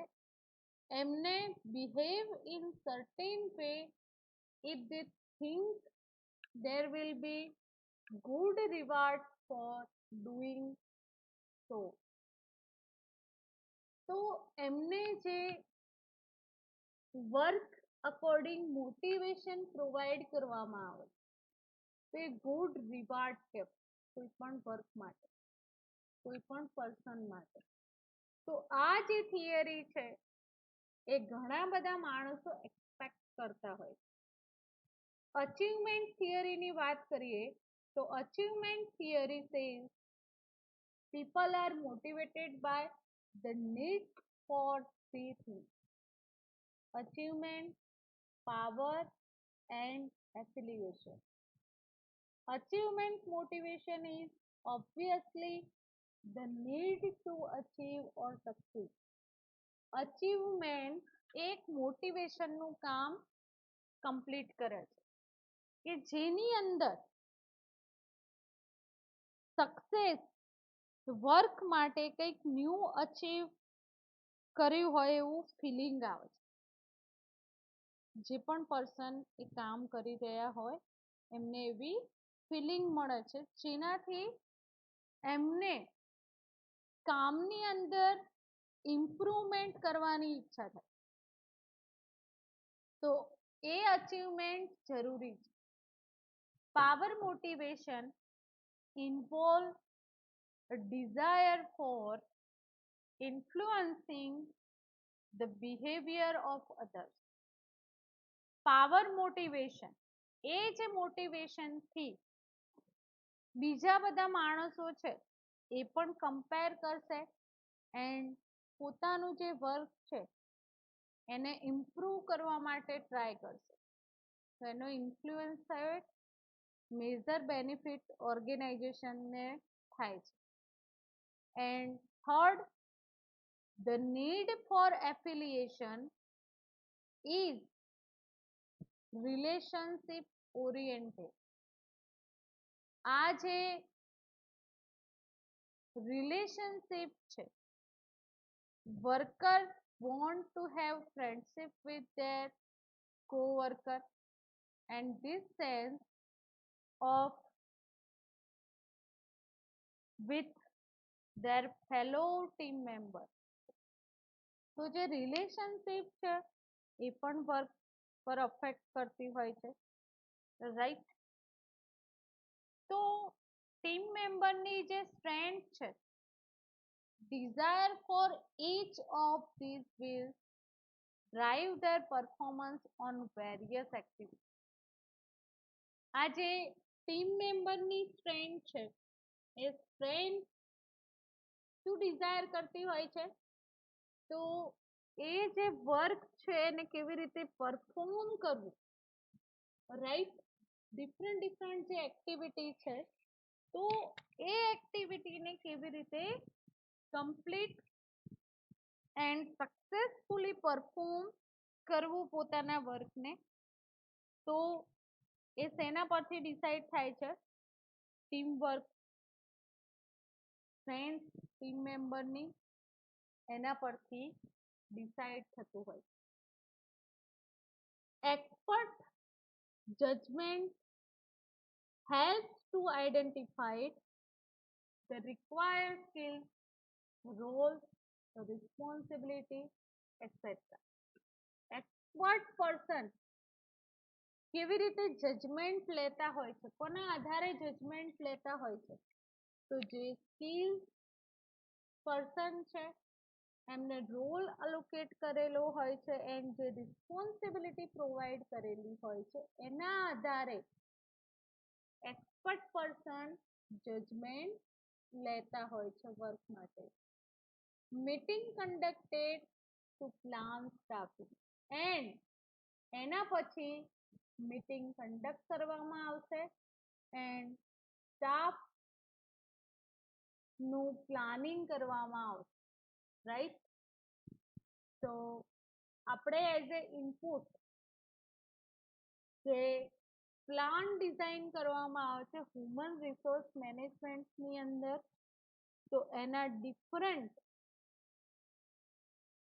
એમને behave in certain way, if they think there will be good reward for doing so. તો એમને જે વર્ક અકોર્ડિંગ મોટિવેશન પ્રોવાઈડ કરવામાં આવે તે ગુડ રિવાર્ડ છે કોઈ પણ વર્ક માટે, કોઈ પણ પર્સન માટે. તો આ જે થિયરી છે એ ઘણા બધા માણસો એક્સપેક્ટ કરતા હોય. અચીવમેન્ટ થિયરીની વાત કરીએ તો achievement theory says people are motivated by the need for three things: achievement, power and affiliation. Achievement motivation is obviously the need to achieve or succeed. Achievement એક મોટિવેશનનું કામ કમ્પ્લીટ કરે છે કે જેની અંદર સક્સેસ વર્ક માટે કંઈક ન્યૂ અચીવ કર્યું હોય એવું ફિલિંગ આવે છે. જે પણ પર્સન એ કામ કરી રહ્યા હોય એમને એવી ફિલિંગ મળે છે જેનાથી એમને કામની અંદર ઇમ્પ્રુવમેન્ટ કરવાની ઈચ્છા થાય. તો એ અચીવમેન્ટ જરૂરી છે. Power motivation involve a desire for influencing the behavior of others. Power motivation એ જે મોટિવેશનથી બીજા બધા માણસો છે એ પણ કમ્પેર કરશે એન્ડ પોતાનું જે વર્ક છે એને ઇમ્પ્રૂવ કરવા માટે ટ્રાય કરશે, તો એનો ઇન્ફ્લુઅન્સ થયો મેજર બેનિફિટ ઓર્ગેનાઇઝેશનને થાય છે. And third, the need for affiliation is relationship oriented. આ જે relationship છે, workers want to have friendship with their co-worker, and this sense of with their fellow team member. તો જે રિલેશનશિપ છે એ પણ વર્ક પર અફેક્ટ કરતી હોય છે, રાઈટ. તો ટીમ મેમ્બરની જે સ્ટ્રેન્થ છે, desire for each of these will drive their performance on various activities. આ જે ટીમ મેમ્બરની સ્ટ્રેન્થ છે એ સ્ટ્રેન્થ શું ડિઝાયર કરતી હોય છે, તો એ જે વર્ક છે એને કેવી રીતે પરફોર્મ કરવું, રાઈટ. ડિફરન્ટ જે એક્ટિવિટી છે તો એ એક્ટિવિટીને કેવી રીતે કમ્પ્લીટ એન્ડ સક્સેસફુલી પરફોર્મ કરવું પોતાના વર્કને, તો એ શેના પરથી ડિસાઈડ થાય છે, ટીમ વર્ક સ્ટ્રેન્થ ટીમ મેમ્બરની એના પરથી ડિસાઈડ થતું હોય. Expert judgment helps to identify the required skills, roles, responsibility, etc. Expert person કેવી રીતે જજમેન્ટ લેતા હોય છે, કોના આધારે જજમેન્ટ લેતા હોય છે, તો જે સ્કિલ પર્સન છે એમને રોલ અલોકેટ કરેલો હોય છે એન્ડ જે રિસ્પોન્સિબિલિટી પ્રોવાઈડ કરેલી હોય છે એના આધારે એક્સપર્ટ પર્સન જજમેન્ટ લેતા હોય છે વર્ક માટે. Meeting conducted to plan staffing, and એના પછી મીટિંગ કન્ડક્ટ કરવામાં આવશે એન્ડ સ્ટાફ નું પ્લાનિંગ કરવામાં આવશે, રાઈટ. તો આપણે એઝ એ ઇનપુટ જે પ્લાન ડિઝાઇન કરવામાં આવે છે હ્યુમન રિસોર્સ મેનેજમેન્ટની અંદર, તો એના ડિફરન્ટ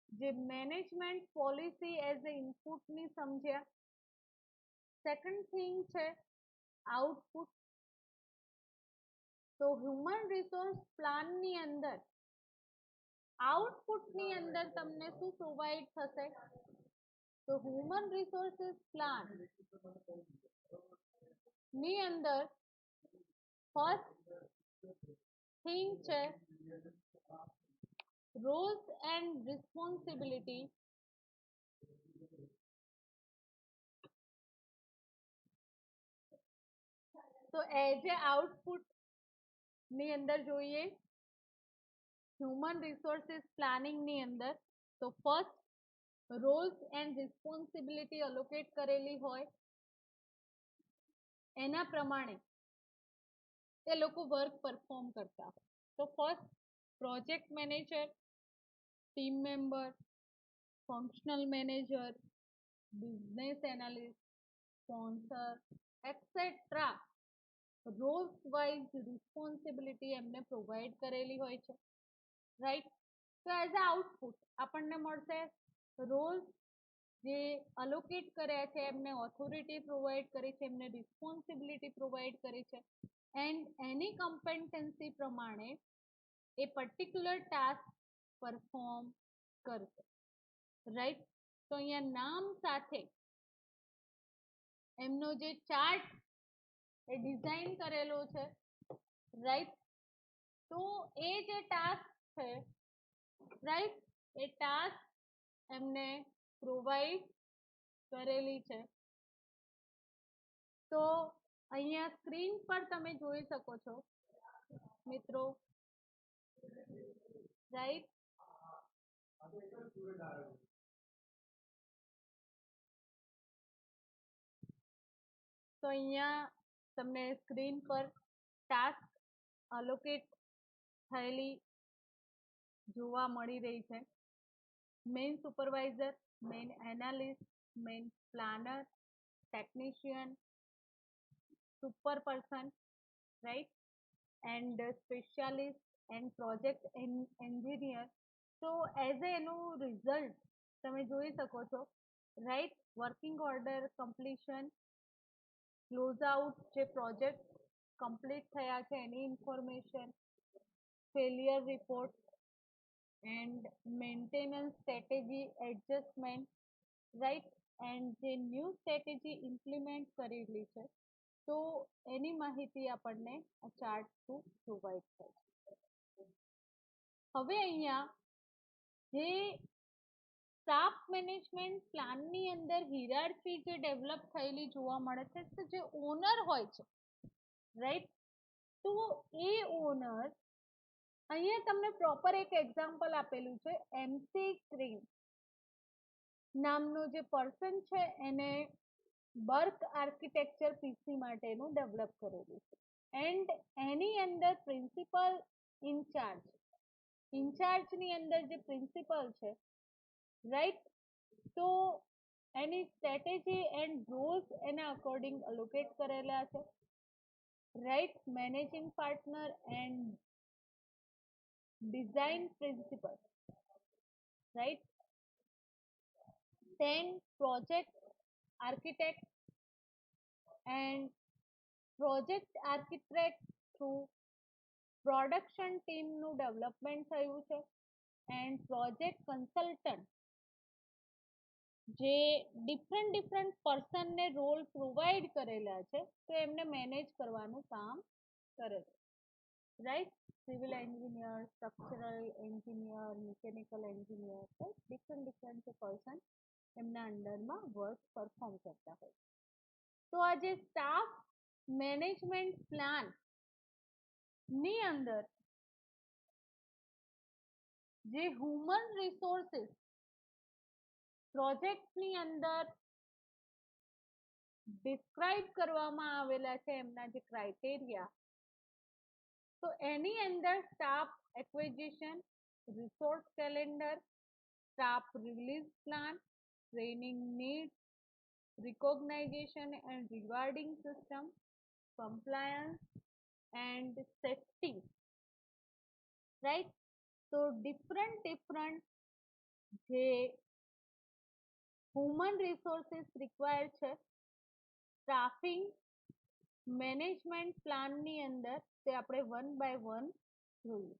જે મેનેજમેન્ટ પોલિસી એઝ એ ઇનપુટની સમજ્યા. સેકન્ડ થિંગ છે આઉટપુટ. તો હ્યુમન રિસોર્સ પ્લાનની અંદર આઉટપુટની અંદર તમને શું પ્રોવાઈડ થશે, તો હ્યુમન રિસોર્સિસ પ્લાન ની અંદર ફર્સ્ટ થિંગ છે રોલ્સ એન્ડ રિસ્પોન્સિબિલિટી. તો એઝ એ આઉટપુટ ની અંદર જોઈએ હ્યુમન રિસોર્સિસ પ્લાનિંગની અંદર, તો first Rolls and responsibility allocate કરેલી હોય એના પ્રમાણે એ લોકો વર્ક પરફોર્મ કરતા હોય. તો first project manager, team member, functional manager, business analyst, sponsor et cetera Rolls wise responsibility એમને પ્રોવાઈડ કરેલી હોય છે, રાઈટ. તો એઝ અ આઉટપુટ આપણને મળશે રોલ્સ જે અલોકેટ કર્યા છે એમને ઓથોરિટી પ્રોવાઈડ કરી છે, એમને રિસ્પોન્સિબિલિટી પ્રોવાઈડ કરી છે એન્ડ એની કમ્પેટન્સી પ્રમાણે એ પર્ટિક્યુલર ટાસ્ક પરફોર્મ કરશે, રાઈટ. તો અહીંયા નામ સાથે એમનો જે ચાર્ટ એ ડિઝાઇન કરેલો છે, રાઈટ. તો એ જે ટાસ્ક છે, રાઈટ, એ ટાસ્ક એમને પ્રોવાઈડ કરેલી છે. તો અહીંયા સ્ક્રીન પર તમે જોઈ શકો છો મિત્રો, રાઈટ. તો અહીંયા તમને સ્ક્રીન પર ટાસ્ક અલોકેટ થયેલી જોવા મળી રહી છે. Main supervisor, main analyst, means planner, technician, super person, right? And specialist and project engineer. So as એનું રિઝલ્ટ તમે જોઈ શકો છો, right? Working order completion, close out જે પ્રોજેક્ટ કમ્પ્લીટ થયા છે એની information, failure report and maintenance strategy adjustment, right? And જે ન્યૂ સ્ટ્રેટેજી ઇમ્પ્લિમેન્ટ કરેલી છે તો એની માહિતી આપણને આ ચાર્ટ થ્રુ પ્રોવાઈડ થાય છે. હવે અહીંયા જે સ્ટાફ મેનેજમેન્ટ પ્લાનની અંદર હિરાર્કી જે ડેવલપ થયેલી જોવા મળે છે, તો જે ઓનર હોય છે, રાઈટ? તો એ ઓનર, અહીંયા તમને પ્રોપર એક એક્ઝામ્પલ આપેલું છે, એમસી ક્રીમ નામનો જે પર્સન છે એને બર્ક આર્કિટેક્ચર પીસી માટેનું ડેવલપ કરેલું છે. એન્ડ એની અંદર પ્રિન્સિપલ ઇન્ચાર્જની અંદર જે પ્રિન્સિપલ છે, રાઈટ? તો એની સ્ટ્રેટેજી એન્ડ રોલ્સ એના અકોર્ડિંગ અલોકેટ કરેલા છે, right? Managing partner and design principal, right? then project architect and project architect through production ટીમનું ડેવલપમેન્ટ થયું છે. એન્ડ પ્રોજેક્ટ કન્સલ્ટન્ટ જે ડિફરન્ટ પર્સનને રોલ પ્રોવાઈડ કરેલા છે તો એમને મેનેજ કરવાનું કામ કરે છે, right? Civil engineer, structural engineer, mechanical engineer, different person એમના અંડરમાં વર્ક પરફોર્મ કરતા હોય. તો આ જે સ્ટાફ મેનેજમેન્ટ પ્લાન ની અંદર જે હ્યુમન રિસોર્સિસ પ્રોજેક્ટની અંદર ડિસ્ક્રાઇબ કરવામાં આવેલા છે, એમના જે ક્રાઇટેરિયા, તો એની અંદર staff acquisition, resource calendar, staff release plan, training need, recognition and rewarding system, compliance and safety, right? So different જે human resources required છે સ્ટાફિંગ મેનેજમેન્ટ પ્લાનની અંદર, તે આપણે વન બાય વન જોઈએ.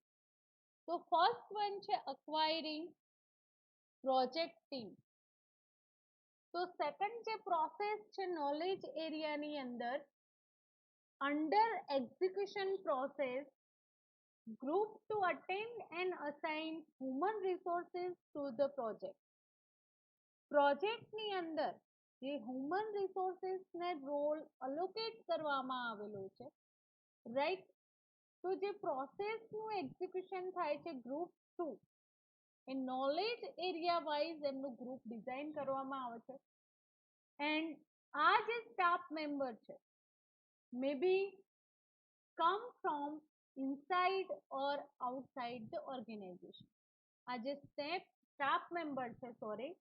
તો ફર્સ્ટ વન છે અક્વાયરિંગ પ્રોજેક્ટ ટીમ. તો સેકન્ડ જે પ્રોસેસ છે નોલેજ એરિયાની અંદર, under execution process group to attend and assign human resources to the project. પ્રોજેક્ટની અંદર જે હ્યુમન રિસોર્સિસને રોલ અલોકેટ કરવામાં આવેલો છે, રાઈટ? તો જે પ્રોસેસનું એક્ઝિક્યુશન થાય છે ગ્રુપ ટુ, એ નોલેજ એરિયા વાઇઝ એમનું ગ્રુપ ડિઝાઇન કરવામાં આવે છે. એન્ડ આ જે સ્ટાફ મેમ્બર છે may be come from inside or outside the organization. આ જે સ્ટાફ મેમ્બર છે, સોરી,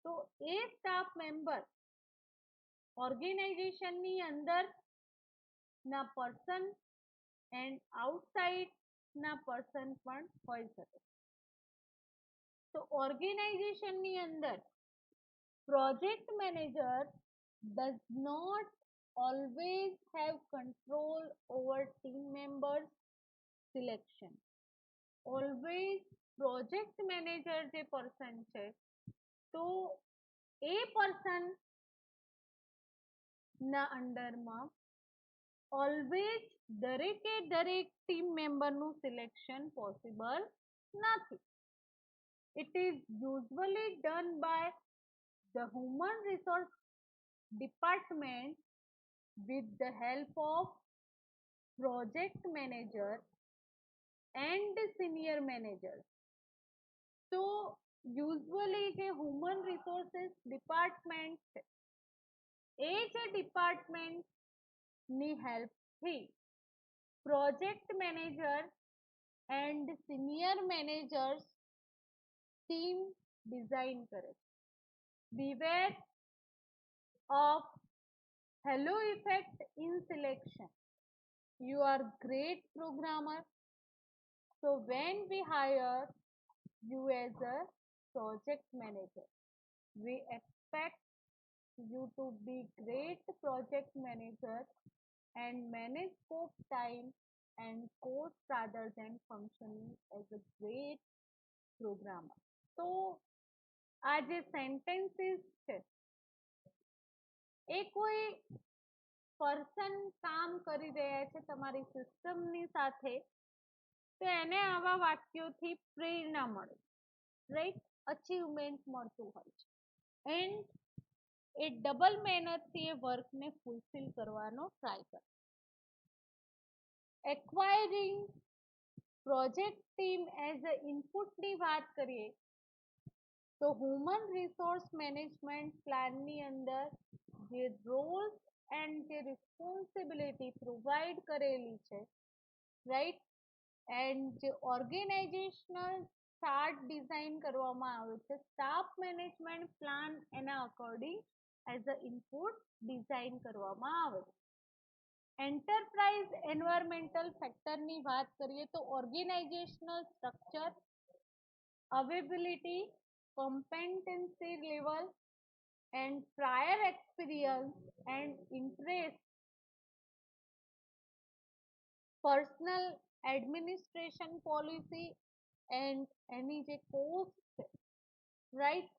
તો એ સ્ટાફ મેમ્બર ઓર્ગેનાઇઝેશનની અંદર ના પર્સન એન્ડ આઉટસાઇડ ના પર્સન પણ હોઈ શકે. તો ઓર્ગેનાઇઝેશનની અંદર project manager does not always have control over team members selection. Always project manager જે person છે તો એ person ના અંડરમાં ઓલવેઝ દરેકે દરેક ટીમ મેમ્બરનું સિલેક્શન પોસિબલ નથી. It is usually done by the human resource department with the help of project manager and senior managers. તો usually જે human resources department છે એ જે ડિપાર્ટમેન્ટની હેલ્પથી project manager and senior managers team design કરે છે. Beware of halo effect in selection. You are great programmer, so when we hire you as a project manager, we expect you to be great project manager and manage scope, time and cost rather than functioning as a great programmer. તો આ જે sentences છે એ કોઈ person કામ કરી રહ્યા છે તમારી સિસ્ટમની સાથે, તો એને આવા વાક્યોથી પ્રેરણા મળે, રાઈટ, અચીવમેન્ટ મળતું હોય છે એન્ડ એ ડબલ મહેનતથી એ વર્કને ફૂલફિલ કરવાનો ટ્રાય કરે. Acquiring project team as a ઇનપુટની વાત કરીએ તો હ્યુમન રિસોર્સ મેનેજમેન્ટ પ્લાનની અંદર જે રોલ્સ એન્ડ જે રિસ્પોન્સિબિલિટી પ્રોવાઈડ કરેલી છે, રાઈટ, એન્ડ જે ઓર્ગેનાઇઝેશનલ ચાર્ટ ડિઝાઇન કરવામાં આવે છે, સ્ટાફ મેનેજમેન્ટ પ્લાન એના according as a input design કરવામાં આવે છે. એન્ટરપ્રાઇઝ એન્વાયરમેન્ટલ ફેક્ટરની વાત કરીએ તો organisational structure, availability, competency level and prior experience and interest, personal administration policy and એની જે કોસ્ટ છે, રાઈટ,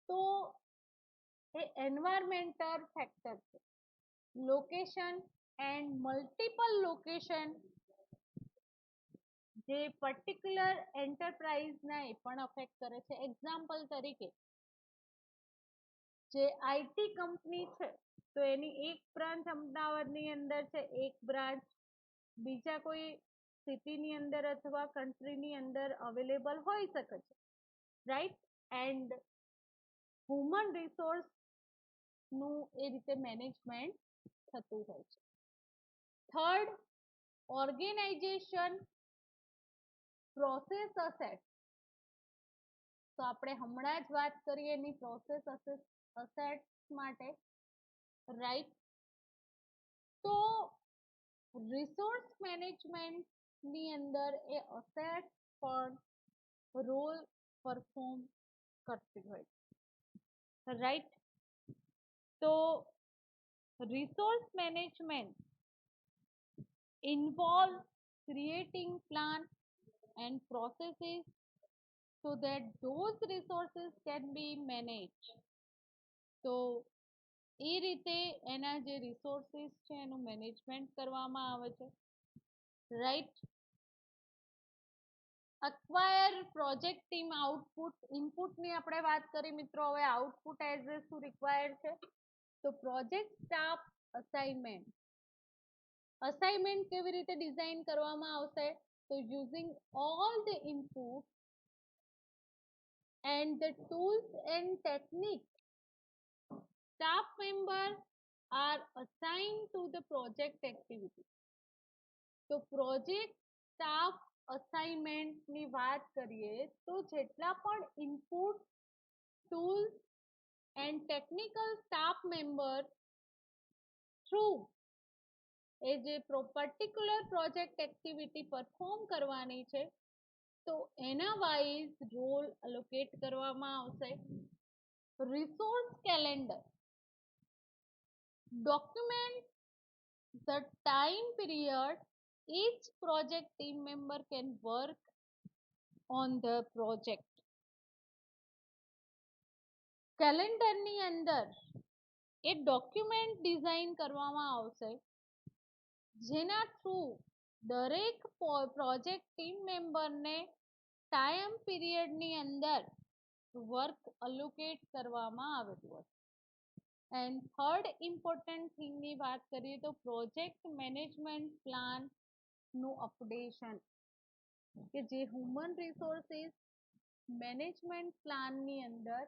તો એ એન્વાયરમેન્ટલ ફેક્ટર છે. લોકેશન એન્ડ મલ્ટિપલ લોકેશન જે પર્ટિક્યુલર એન્ટરપ્રાઇઝના એ પણ અફેક્ટ કરે છે. એક્ઝામ્પલ તરીકે જે આઈટી કંપની છે તો એની એક બ્રાન્ચ અમદાવાદની અંદર છે, એક બ્રાન્ચ બીજા કોઈ સિટીની અંદર અથવા કન્ટ્રીની અંદર અવેલેબલ હોઈ શકે છે, રાઈટ, એન્ડ હ્યુમન રિસોર્સ નું એ રીતે મેનેજમેન્ટ થતું હોય છે. થર્ડ, ઓર્ગેનાઇઝેશન પ્રોસેસ અસેટ, તો આપણે હમણાં જ વાત કરીએ એની પ્રોસેસ અસેટ માટે, રાઈટ. તો રિસોર્સ મેનેજમેન્ટની અંદર એ અસેટ પણ રોલ પરફોર્મ કરતી હોય છે, રાઈટ. તો resource management involves creating plan and processes so that those resources can be managed. તો એ રીતે એના જે રિસોર્સિસ છે એનું મેનેજમેન્ટ કરવામાં આવે છે, રાઈટ. અક્વાયર પ્રોજેક્ટ ટીમ આઉટપુટ, ઇનપુટની આપણે વાત કરી મિત્રો, હવે આઉટપુટ એઝ એ શું રિક્વાયર્ડ છે તો પ્રોજેક્ટ સ્ટાફ અસાઇનમેન્ટ. અસાઇનમેન્ટ કેવી રીતે ડિઝાઇન કરવામાં આવશે તો using all the input and the tools and techniques, staff members are assigned to the project activity. તો પ્રોજેક્ટ સ્ટાફ અસાઇનમેન્ટની વાત કરીએ તો જેટલા પણ input, tools and technical staff member through એ જે પર્ટિક્યુલર પ્રોજેક્ટ એક્ટિવિટી પરફોર્મ કરવાની છે તો એના વાઇઝ રોલ અલોકેટ કરવામાં આવશે. Resource calendar document the time period each project team member can work on the project. કેલેન્ડરની અંદર એ ડોક્યુમેન્ટ ડિઝાઇન કરવામાં આવશે જેના થ્રુ દરેક પ્રોજેક્ટ ટીમ મેમ્બરને ટાઈમ પીરિયડની અંદર વર્ક અલોકેટ કરવામાં આવેલું હશે. એન્ડ થર્ડ ઇમ્પોર્ટન્ટ થિંગની વાત કરીએ તો પ્રોજેક્ટ મેનેજમેન્ટ પ્લાનનું અપડેશન, કે જે હ્યુમન રિસોર્સિસ મેનેજમેન્ટ પ્લાનની અંદર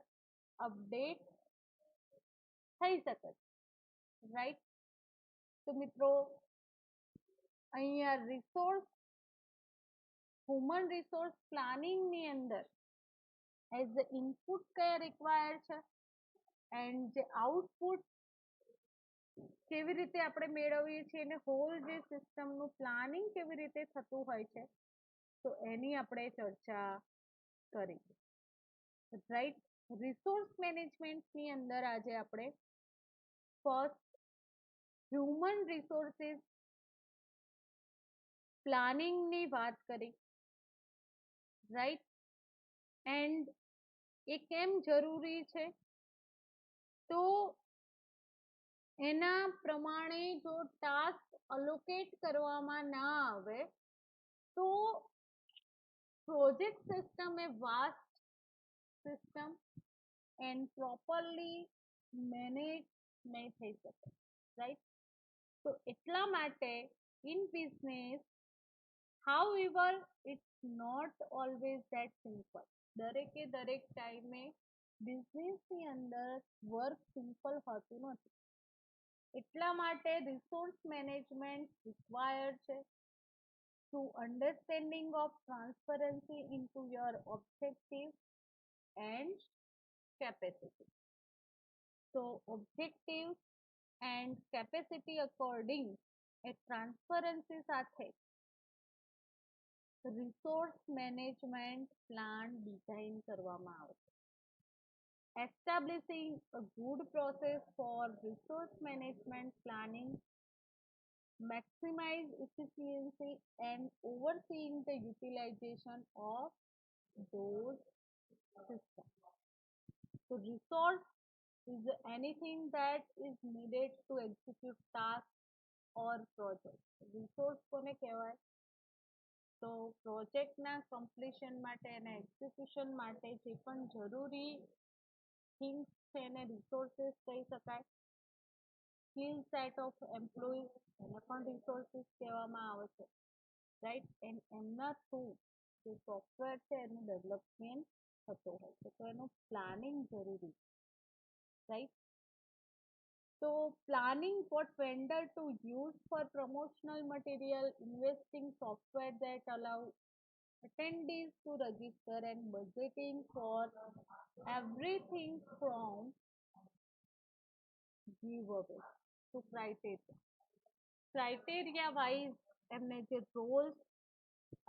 અપડેટ થઈ શકે છે, રાઈટ. તો મિત્રો અહીંયા રિસોર્સ હ્યુમન રિસોર્સ પ્લાનિંગની અંદર એઝ અ ઇનપુટ કયા રિક્વાયર્ડ છે એન્ડ જે આઉટપુટ કેવી રીતે આપણે મેળવીએ છીએ અને હોલ જે સિસ્ટમનું પ્લાનિંગ કેવી રીતે થતું હોય છે તો એની આપણે ચર્ચા કરી. રાઈટ, રિસોર્સ મેનેજમેન્ટની અંદર આજે આપણે ફર્સ્ટ હ્યુમન રિસોર્સિસ પ્લાનિંગની વાત કરી. રાઈટ, એન્ડ એ કેમ જરૂરી છે તો એના પ્રમાણે જો ટાસ્ક અલોકેટ કરવામાં ના આવે તો project system A vast system and properly manage નહીં થઈ શકે. રાઈટ, તો એટલા માટે in business however it's not always that simple. દરેકે દરેક ટાઈમે બિઝનેસની અંદર વર્ક સિમ્પલ હોતું નથી. એટલા માટે રિસોર્સ મેનેજમેન્ટ રિક્વાયર્ડ છે to understanding of transparency into your objective and capacity. So objective and capacity according A transparency સાથે રિસોર્સ મેનેજમેન્ટ પ્લાન ડિઝાઇન કરવામાં આવે છે. Establishing a good process for resource management planning maximize efficiency and overseeing the utilization of those systems. So resource is anything that is needed to execute tasks or project. Resource કોને કહેવાય તો પ્રોજેક્ટના completion માટે અને execution માટે જે પણ જરૂરી થિંગ્સ છે એને રિસોર્સિસ કહી શકાય. સ્કિલ સેટ ઓફ એમ્પ્લોઈઝ એને પણ રિસોર્સિસ કહેવામાં આવે છે. રાઈટ, એન્ડ એમના થ્રુ જે સોફ્ટવેર છે એનું ડેવલપમેન્ટ થતો હોય છે તો એનું પ્લાનિંગ જરૂરી છે. Right, so planning what vendor to use for promotional material, investing software that allow attendees to register and budgeting for everything from giveaway to criteria. Criteria wise એમને જે રોલ્સ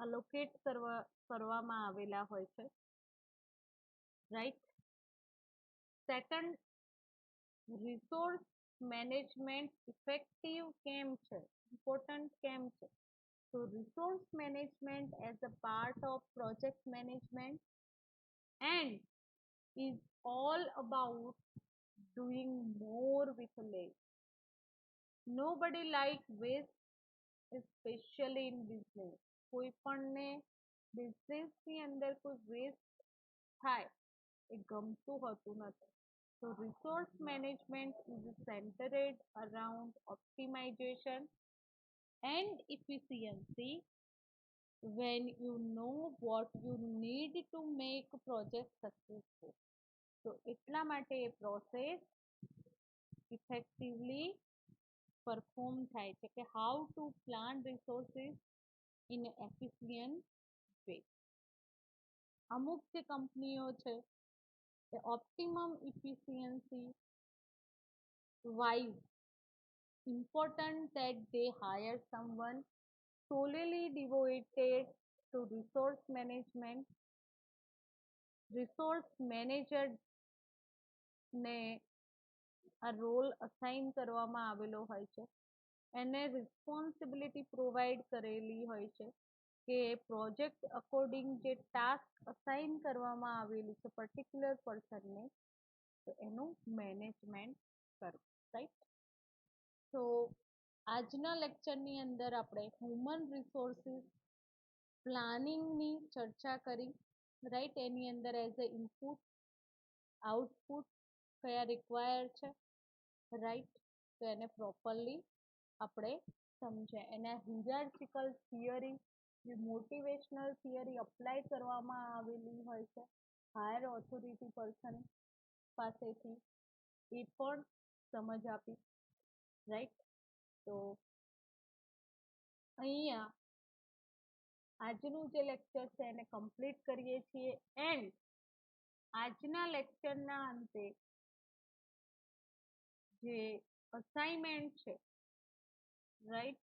અલોકેટ કરવામાં આવેલા હોય છે. Right, second resource management effective કેમ છે, important કેમ છે તો resource management as a part of project management and is all about doing more with less. Nobody like waste, especially in business. કોઈ પણને બિઝનેસની અંદર કોઈ વેસ્ટ થાય એ ગમતું હોતું નથી. So resource management is centered around optimization and efficiency when you know what you need to make project successful. So એટલા માટે એ પ્રોસેસ ઇફેક્ટિવલી પરફોર્મ થાય છે કે how to plan resources in efficient way. અમુક જે કંપનીઓ છે એ optimum efficiency wise important that they hire someone solely devoted to resource management. Resource manager ને આ રોલ અસાઇન કરવામાં આવેલો હોય છે. એને રિસ્પોન્સિબિલિટી પ્રોવાઈડ કરેલી હોય છે કે પ્રોજેક્ટ અકોર્ડિંગ જે ટાસ્ક અસાઇન કરવામાં આવેલી છે પર્ટિક્યુલર પર્સનને તો એનું મેનેજમેન્ટ કરવું. રાઈટ, તો આજના લેક્ચરની અંદર આપણે હ્યુમન રિસોર્સિસ પ્લાનિંગની ચર્ચા કરી. રાઈટ, એની અંદર એઝ અ ઇનપુટ આઉટપુટ કયા રિક્વાયર્ડ છે. રાઈટ, તો એને પ્રોપરલી આપણે સમજ્યા. એના હિરાર્ચિકલ થિયરી જે મોટિવેશનલ થિયરી અપ્લાય કરવામાં આવેલી હોય છે હાયર ઓથોરિટી પર્સન પાસેથી એ પણ સમજ આપી. રાઈટ, તો અહીંયા આજનું જે લેક્ચર છે એને કમ્પ્લીટ કરીએ છીએ એન્ડ આજના લેક્ચરના અંતે જે અસાઇનમેન્ટ છે, રાઈટ?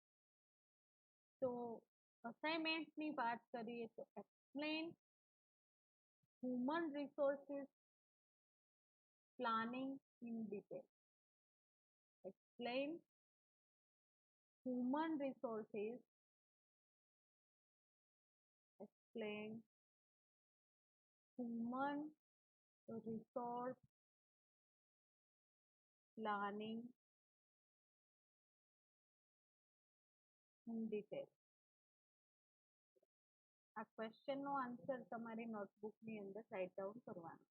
તો અસાઇનમેન્ટની વાત કરીએ તો explain human resources planning in detail. Explain human resources. Explain human resource planning in detail. આ ક્વેશ્ચનનો આન્સર તમારી નોટબુકની અંદર રાઇટ ડાઉન કરવાનો.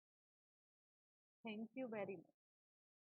Thank you very much.